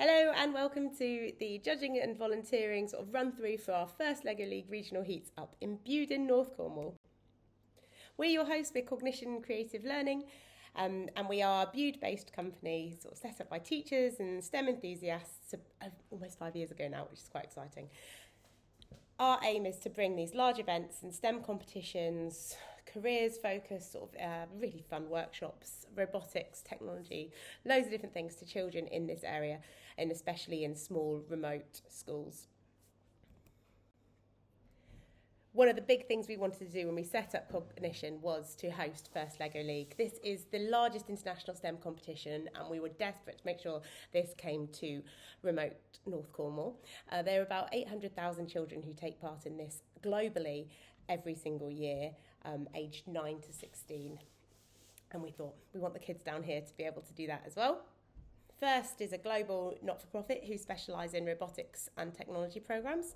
Hello and welcome to the judging and volunteering sort of run through for our first LEGO League regional heats up in Bude in North Cornwall. We're your hosts with Cognition Creative Learning and we are a Bude-based company sort of set up by teachers and STEM enthusiasts almost 5 years ago now, which is quite exciting. Our aim is to bring these large events and STEM competitions, careers focused, sort of really fun workshops, robotics, technology, loads of different things to children in this area, and especially in small, remote schools. One of the big things we wanted to do when we set up Cognition was to host First LEGO League. This is the largest international STEM competition and we were desperate to make sure this came to remote North Cornwall. There are about 800,000 children who take part in this globally every single year, aged 9 to 16. And we thought we want the kids down here to be able to do that as well. First is a global not-for-profit who specialise in robotics and technology programmes.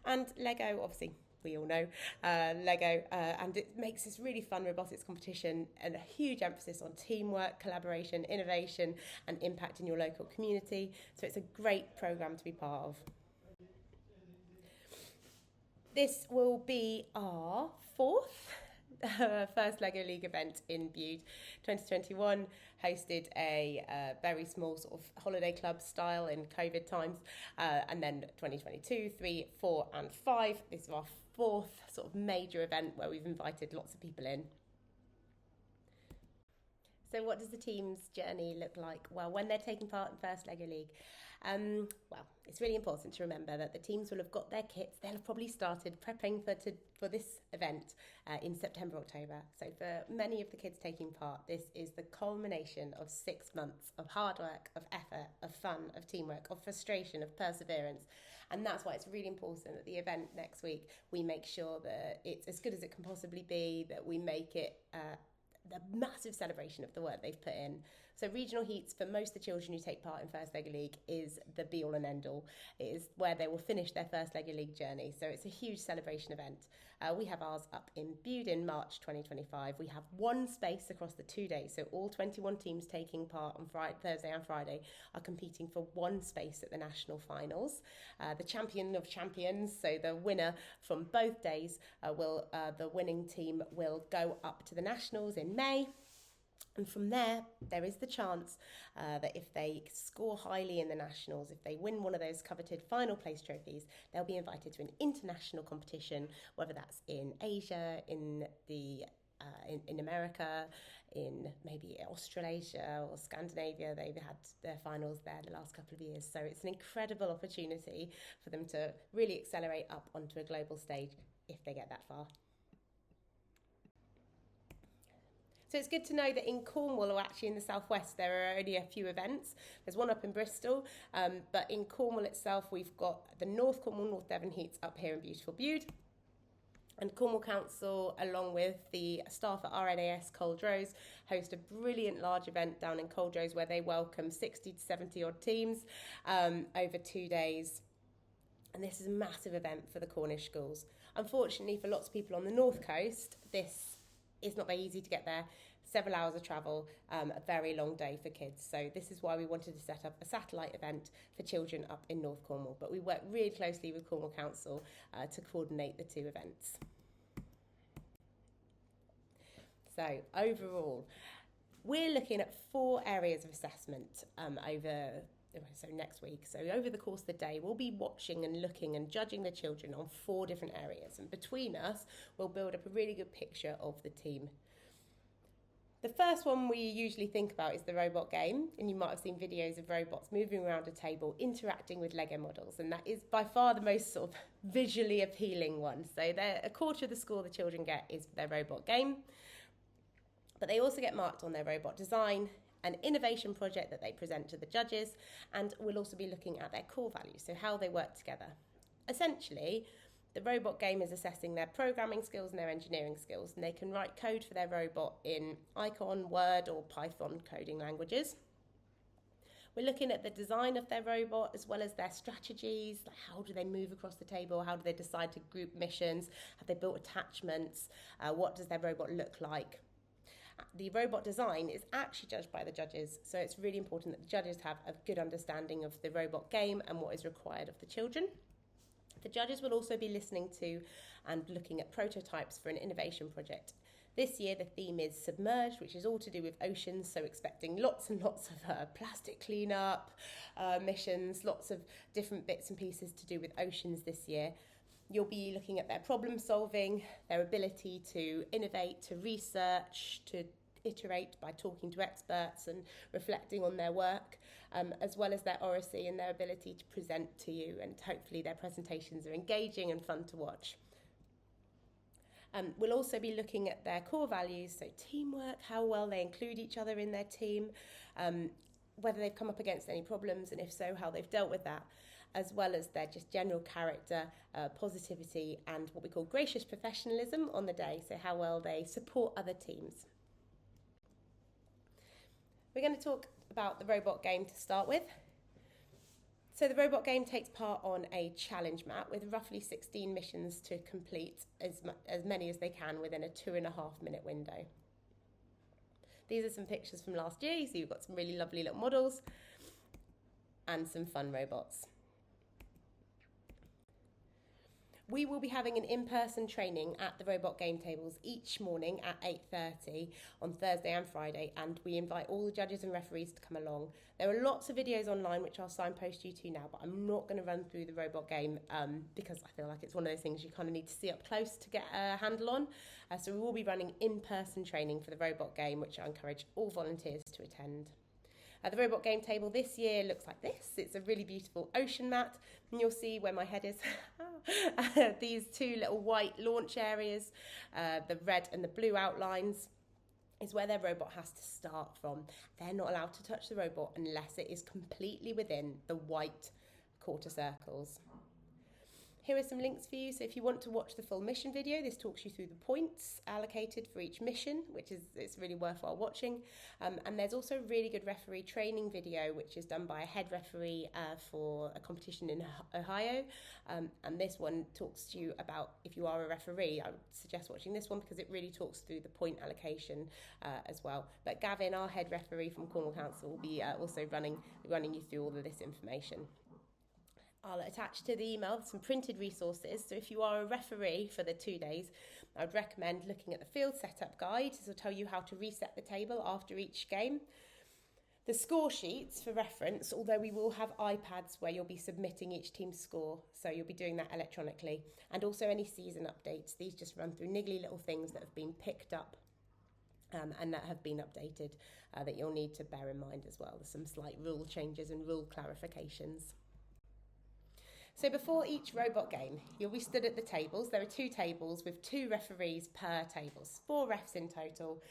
And LEGO, obviously, we all know LEGO, and it makes this really fun robotics competition and a huge emphasis on teamwork, collaboration, innovation and impact in your local community. So it's a great programme to be part of. This will be our fourth first LEGO League event in Bude. 2021 hosted a very small sort of holiday club style in COVID times, and then 2022, 3, 4 and 5. This is our fourth sort of major event where we've invited lots of people in. So what does the team's journey look like? Well, when they're taking part in First LEGO League, well, it's really important to remember that the teams will have got their kits. They'll have probably started prepping for this event in September, October. So for many of the kids taking part, this is the culmination of 6 months of hard work, of effort, of fun, of teamwork, of frustration, of perseverance. And that's why it's really important that the event next week, we make sure that it's as good as it can possibly be, that we make it the massive celebration of the work they've put in. So regional heats for most of the children who take part in First LEGO League is the be all and end all. It is where they will finish their first LEGO League journey. So it's a huge celebration event. We have ours up in Bude in March 2025. We have one space across the 2 days. So all 21 teams taking part on Thursday and Friday are competing for one space at the national finals. The champion of champions, so the winner from both days, the winning team will go up to the nationals in May. And from there is the chance that if they score highly in the nationals, if they win one of those coveted final place trophies, they'll be invited to an international competition, whether that's in Asia, in America, in maybe Australasia or Scandinavia. They've had their finals there the last couple of years. So it's an incredible opportunity for them to really accelerate up onto a global stage if they get that far. So it's good to know that in Cornwall, or actually in the southwest, there are only a few events. There's one up in Bristol, but in Cornwall itself, we've got the North Cornwall, North Devon heats up here in beautiful Bude. And Cornwall Council, along with the staff at RNAS Coldrose, host a brilliant large event down in Coldrose where they welcome 60 to 70 odd teams over 2 days. And this is a massive event for the Cornish schools. Unfortunately, for lots of people on the North Coast, this is not very easy to get there. Several hours of travel, a very long day for kids. So this is why we wanted to set up a satellite event for children up in North Cornwall. But we work really closely with Cornwall Council to coordinate the two events. So overall, we're looking at 4 areas of assessment next week. So over the course of the day, we'll be watching and looking and judging the children on 4 different areas. And between us, we'll build up a really good picture of the team. The first one we usually think about is the robot game, and you might have seen videos of robots moving around a table, interacting with Lego models, and that is by far the most sort of visually appealing one. So a quarter of the score the children get is their robot game, but they also get marked on their robot design, an innovation project that they present to the judges, and we'll also be looking at their core values, so how they work together. Essentially, the robot game is assessing their programming skills and their engineering skills, and they can write code for their robot in Icon, Word or Python coding languages. We're looking at the design of their robot as well as their strategies, like how do they move across the table, how do they decide to group missions, have they built attachments, what does their robot look like? the robot design is actually judged by the judges. So it's really important that the judges have a good understanding of the robot game and what is required of the children. The judges will also be listening to and looking at prototypes for an innovation project. This year the theme is submerged, which is all to do with oceans, so expecting lots and lots of plastic cleanup missions, lots of different bits and pieces to do with oceans this year. You'll be looking at their problem solving, their ability to innovate, to research, to iterate by talking to experts and reflecting on their work, as well as their oracy and their ability to present to you, and hopefully their presentations are engaging and fun to watch. We'll also be looking at their core values, so teamwork, how well they include each other in their team, whether they've come up against any problems, and if so, how they've dealt with that, as well as their just general character, positivity, and what we call gracious professionalism on the day, so how well they support other teams. We're going to talk about the robot game to start with. So the robot game takes part on a challenge map with roughly 16 missions to complete, as many as they can within a 2.5 minute window. These are some pictures from last year. You see we've got some really lovely little models and some fun robots. We will be having an in-person training at the robot game tables each morning at 8:30 on Thursday and Friday, and we invite all the judges and referees to come along. There are lots of videos online which I'll signpost you to now, but I'm not going to run through the robot game because I feel like it's one of those things you kind of need to see up close to get a handle on. So we will be running in-person training for the robot game, which I encourage all volunteers to attend. The robot game table this year looks like this. It's a really beautiful ocean mat, and you'll see where my head is. These two little white launch areas, the red and the blue outlines, is where their robot has to start from. They're not allowed to touch the robot unless it is completely within the white quarter circles. Here are some links for you. So if you want to watch the full mission video, this talks you through the points allocated for each mission, it's really worthwhile watching. And there's also a really good referee training video, which is done by a head referee for a competition in Ohio. And this one talks to you about, if you are a referee, I would suggest watching this one because it really talks through the point allocation as well. But Gavin, our head referee from Cornwall Council, will be also running you through all of this information. I'll attach to the email some printed resources. So if you are a referee for the 2 days, I'd recommend looking at the field setup guide. This will tell you how to reset the table after each game. The score sheets for reference, although we will have iPads where you'll be submitting each team's score, so you'll be doing that electronically. And also any season updates. These just run through niggly little things that have been picked up and that have been updated that you'll need to bear in mind as well. There's some slight rule changes and rule clarifications. So before each robot game, you'll be stood at the tables. There are 2 tables with 2 referees per table, 4 refs in total.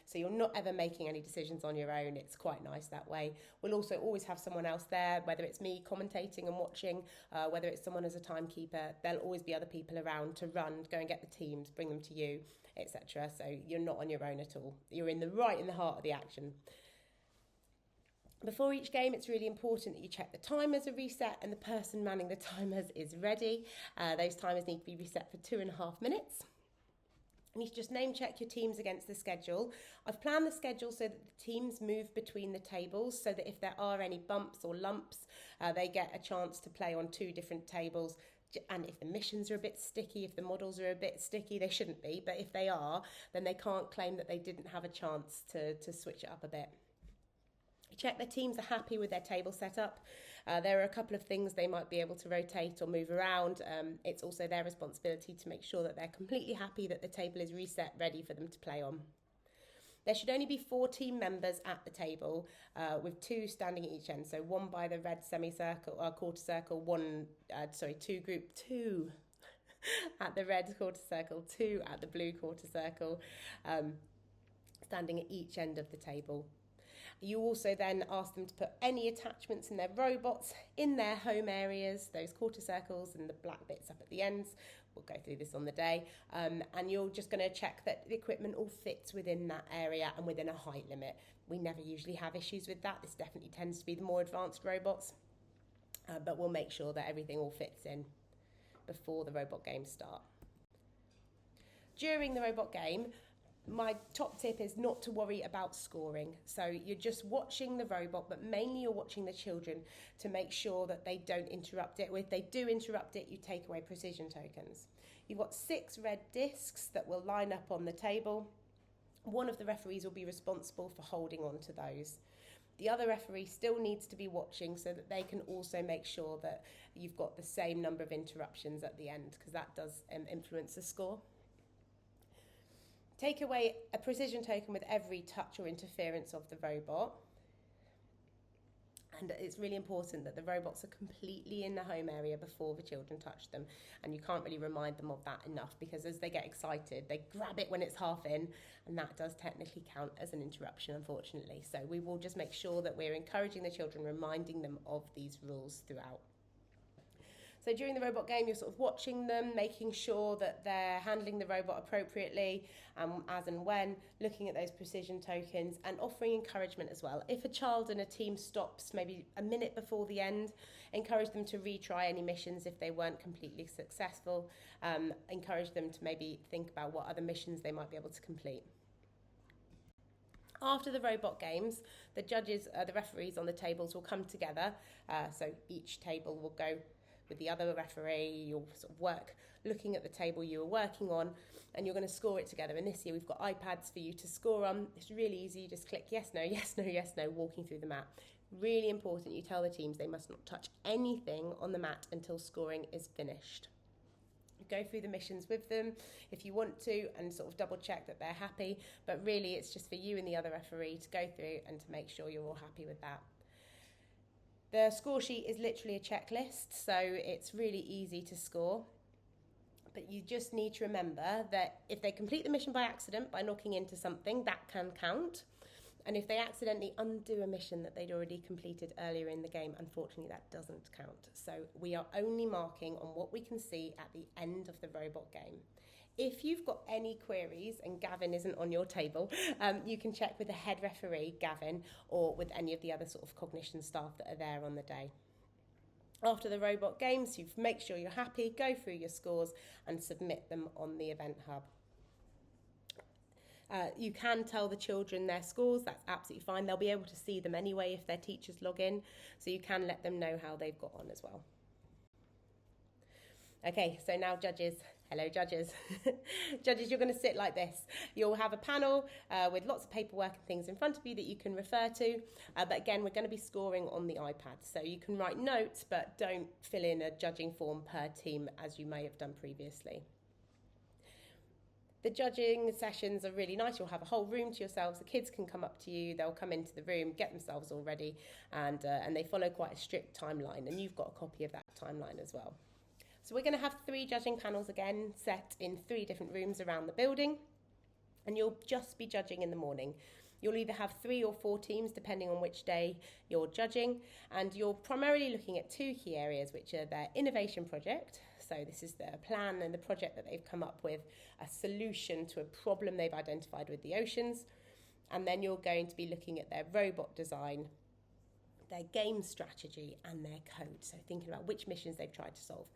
So you're not ever making any decisions on your own. It's quite nice that way. We'll also always have someone else there, whether it's me commentating and watching, whether it's someone as a timekeeper. There'll always be other people around to run, go and get the teams, bring them to you, etc. So you're not on your own at all. You're in the heart of the action. Before each game, it's really important that you check the timers are reset and the person manning the timers is ready. Those timers need to be reset for 2.5 minutes. And you just name check your teams against the schedule. I've planned the schedule so that the teams move between the tables so that if there are any bumps or lumps, they get a chance to play on 2 different tables. And if the missions are a bit sticky, if the models are a bit sticky, they shouldn't be, but if they are, then they can't claim that they didn't have a chance to switch it up a bit. Check their teams are happy with their table setup. There are a couple of things they might be able to rotate or move around. It's also their responsibility to make sure that they're completely happy that the table is reset, ready for them to play on. There should only be 4 team members at the table, with 2 standing at each end. So 1 by the red semicircle, quarter circle, 2 at the red quarter circle, 2 at the blue quarter circle, standing at each end of the table. You also then ask them to put any attachments in their robots in their home areas, those quarter circles and the black bits up at the ends. We'll go through this on the day. And you're just going to check that the equipment all fits within that area and within a height limit. We never usually have issues with that. This definitely tends to be the more advanced robots. But we'll make sure that everything all fits in before the robot games start. During the robot game, my top tip is not to worry about scoring. So you're just watching the robot, but mainly you're watching the children to make sure that they don't interrupt it. If they do interrupt it, you take away precision tokens. You've got 6 red discs that will line up on the table. One of the referees will be responsible for holding on to those. The other referee still needs to be watching so that they can also make sure that you've got the same number of interruptions at the end, because that does influence the score. Take away a precision token with every touch or interference of the robot. And it's really important that the robots are completely in the home area before the children touch them. And you can't really remind them of that enough, because as they get excited, they grab it when it's half in, and that does technically count as an interruption, unfortunately. So we will just make sure that we're encouraging the children, reminding them of these rules throughout. So during the robot game, you're sort of watching them, making sure that they're handling the robot appropriately, as and when, looking at those precision tokens and offering encouragement as well. If a child and a team stops maybe a minute before the end, encourage them to retry any missions if they weren't completely successful. Encourage them to maybe think about what other missions they might be able to complete. After the robot games, the judges, the referees on the tables will come together. So each table will go with the other referee. You'll sort of work looking at the table you were working on, and you're going to score it together. And this year we've got iPads for you to score on. It's really easy. You just click yes, no, yes, no, yes, no, walking through the mat. Really important you tell the teams they must not touch anything on the mat until scoring is finished. Go through the missions with them if you want to, and sort of double check that they're happy, but really it's just for you and the other referee to go through and to make sure you're all happy with that. The score sheet is literally a checklist, so it's really easy to score. But you just need to remember that if they complete the mission by accident, by knocking into something, that can count. And if they accidentally undo a mission that they'd already completed earlier in the game, unfortunately that doesn't count. So we are only marking on what we can see at the end of the robot game. If you've got any queries and Gavin isn't on your table, you can check with the head referee, Gavin, or with any of the other sort of cognition staff that are there on the day. After the robot games, you make sure you're happy, go through your scores and submit them on the event hub. You can tell the children their scores, that's absolutely fine. They'll be able to see them anyway if their teachers log in, so you can let them know how they've got on as well. Okay, so now judges. Hello, judges. Judges, you're going to sit like this. You'll have a panel with lots of paperwork and things in front of you that you can refer to. But again, we're going to be scoring on the iPad. So you can write notes, but don't fill in a judging form per team as you may have done previously. The judging sessions are really nice. You'll have a whole room to yourselves. The kids can come up to you. They'll come into the room, get themselves all ready, and they follow quite a strict timeline. And you've got a copy of that timeline as well. So we're going to have 3 judging panels again, set in 3 different rooms around the building, and you'll just be judging in the morning. You'll either have 3 or 4 teams depending on which day you're judging, and you're primarily looking at 2 key areas, which are their innovation project. So this is the plan and the project that they've come up with, a solution to a problem they've identified with the oceans. And then you're going to be looking at their robot design, their game strategy and their code. So thinking about which missions they've tried to solve.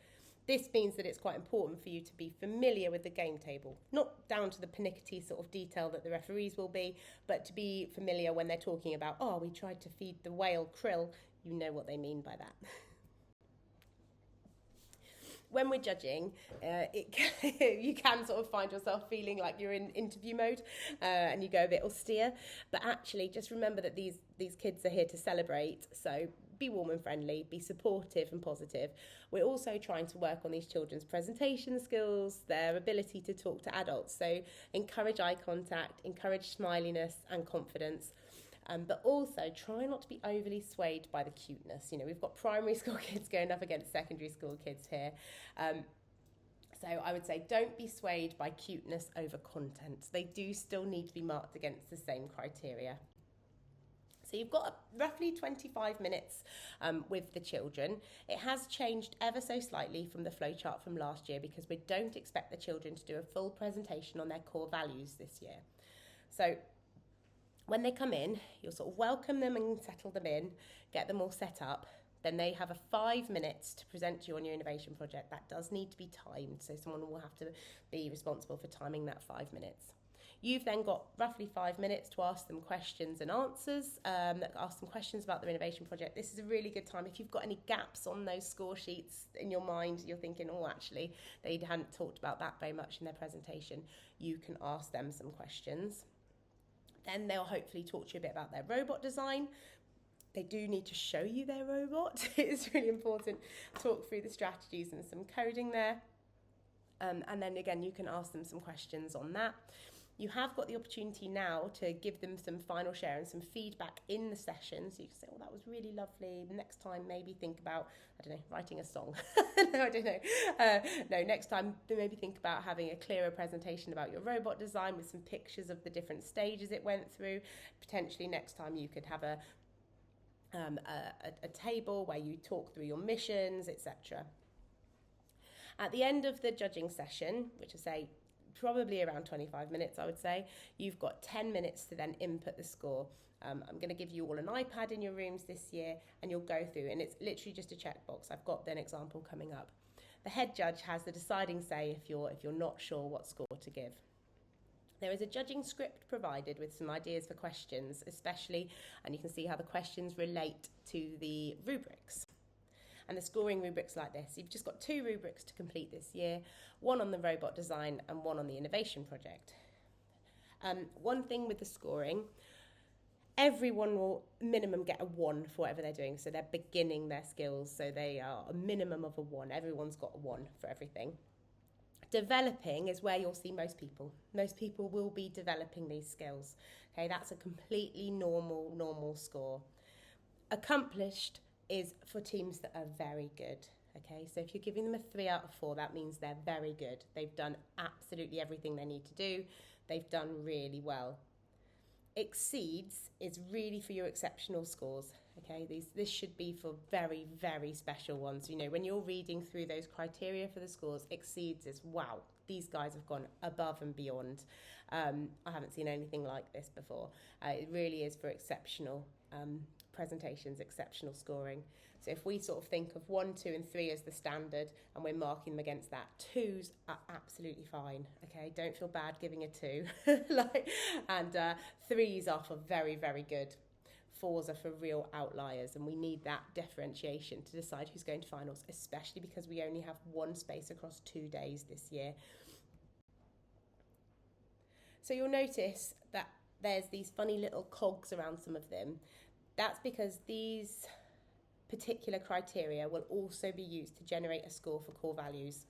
This means that it's quite important for you to be familiar with the game table, not down to the pernickety sort of detail that the referees will be, but to be familiar when they're talking about, oh, we tried to feed the whale krill, you know what they mean by that. When we're judging, you can sort of find yourself feeling like you're in interview mode and you go a bit austere, but actually just remember that these kids are here to celebrate, so be warm and friendly, be supportive and positive. We're also trying to work on these children's presentation skills, their ability to talk to adults, so encourage eye contact, encourage smiliness and confidence. But also try not to be overly swayed by the cuteness. You know, we've got primary school kids going up against secondary school kids here. So I would say don't be swayed by cuteness over content. They do still need to be marked against the same criteria. So you've got roughly 25 minutes with the children. It has changed ever so slightly from the flowchart from last year because we don't expect the children to do a full presentation on their core values this year. So when they come in, you'll sort of welcome them and settle them in, get them all set up. Then they have 5 minutes to present to you on your innovation project. That does need to be timed, so someone will have to be responsible for timing that 5 minutes. You've then got roughly 5 minutes to ask them questions and answers, ask them questions about their innovation project. This is a really good time. If you've got any gaps on those score sheets in your mind, you're thinking, oh, actually, they hadn't talked about that very much in their presentation, you can ask them some questions. Then they'll hopefully talk to you a bit about their robot design. They do need to show you their robot. It's really important. Talk through the strategies and some coding there. And then again, you can ask them some questions on that. You have got the opportunity now to give them some final share and some feedback in the session. So you can say, oh, that was really lovely. Next time, maybe think about, I don't know, writing a song. No, I don't know. No, next time, maybe think about having a clearer presentation about your robot design with some pictures of the different stages it went through. Potentially next time you could have a table where you talk through your missions, etc. At the end of the judging session, which I say probably around 25 minutes, I would say, you've got 10 minutes to then input the score. I'm going to give you all an iPad in your rooms this year, and you'll go through, and it's literally just a checkbox. I've got an example coming up. The head judge has the deciding say if you're not sure what score to give. There is a judging script provided with some ideas for questions, especially, and you can see how the questions relate to the rubrics. And the scoring rubrics like this. You've just got 2 rubrics to complete this year, one on the robot design and one on the innovation project. One thing with the scoring, everyone will minimum get a 1 for whatever they're doing. So they're beginning their skills, so they are a minimum of a 1. Everyone's got a 1 for everything. Developing is where you'll see most people. Most people will be developing these skills. Okay, that's a completely normal score. Accomplished is for teams that are very good. Okay, so if you're giving them a 3 out of 4, that means they're very good. They've done absolutely everything they need to do. They've done really well. Exceeds is really for your exceptional scores. Okay, this should be for very, very special ones. You know, when you're reading through those criteria for the scores, exceeds is, wow, these guys have gone above and beyond. I haven't seen anything like this before. It really is for exceptional presentations, exceptional scoring. So if we sort of think of 1, 2 and 3 as the standard and we're marking them against that, 2s are absolutely fine. Okay, don't feel bad giving a 2. And 3s are for very, very good. 4s are for real outliers, and we need that differentiation to decide who's going to finals, especially because we only have 1 space across 2 days this year. So you'll notice that there's these funny little cogs around some of them. That's because these particular criteria will also be used to generate a score for core values.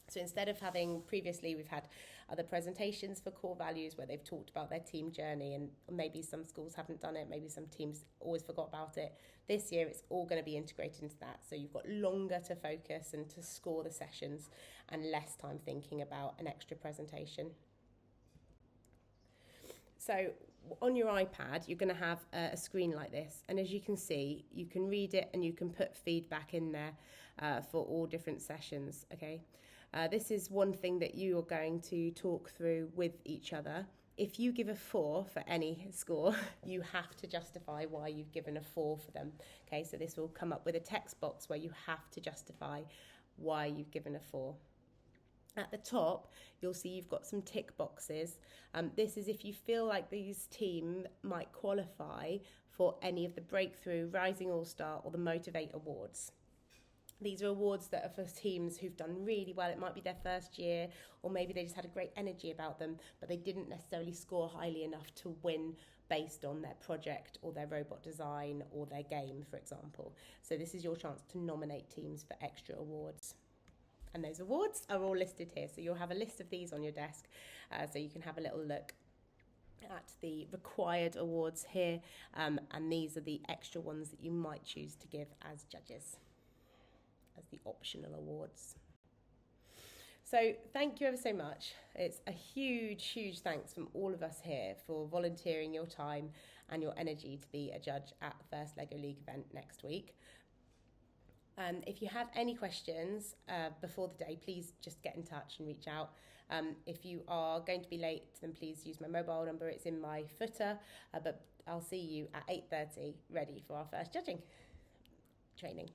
So instead of having previously, we've had other presentations for core values where they've talked about their team journey, and maybe some schools haven't done it, maybe some teams always forgot about it. This year it's all going to be integrated into that. So you've got longer to focus and to score the sessions and less time thinking about an extra presentation. So on your iPad, you're going to have a screen like this. And as you can see, you can read it and you can put feedback in there for all different sessions, okay? This is one thing that you are going to talk through with each other. If you give a 4 for any score, you have to justify why you've given a 4 for them, okay? So this will come up with a text box where you have to justify why you've given a 4. At the top, you'll see you've got some tick boxes. This is if you feel like these team might qualify for any of the Breakthrough, Rising All-Star or the Motivate Awards. These are awards that are for teams who've done really well. It might be their first year, or maybe they just had a great energy about them, but they didn't necessarily score highly enough to win based on their project or their robot design or their game, for example. So this is your chance to nominate teams for extra awards. And those awards are all listed here. So you'll have a list of these on your desk, so you can have a little look at the required awards here. And these are the extra ones that you might choose to give as judges, as the optional awards. So thank you ever so much. It's a huge thanks from all of us here for volunteering your time and your energy to be a judge at the first LEGO League event next week. If you have any questions before the day, please just get in touch and reach out. If you are going to be late, then please use my mobile number. It's in my footer, but I'll see you at 8:30 ready for our first judging training.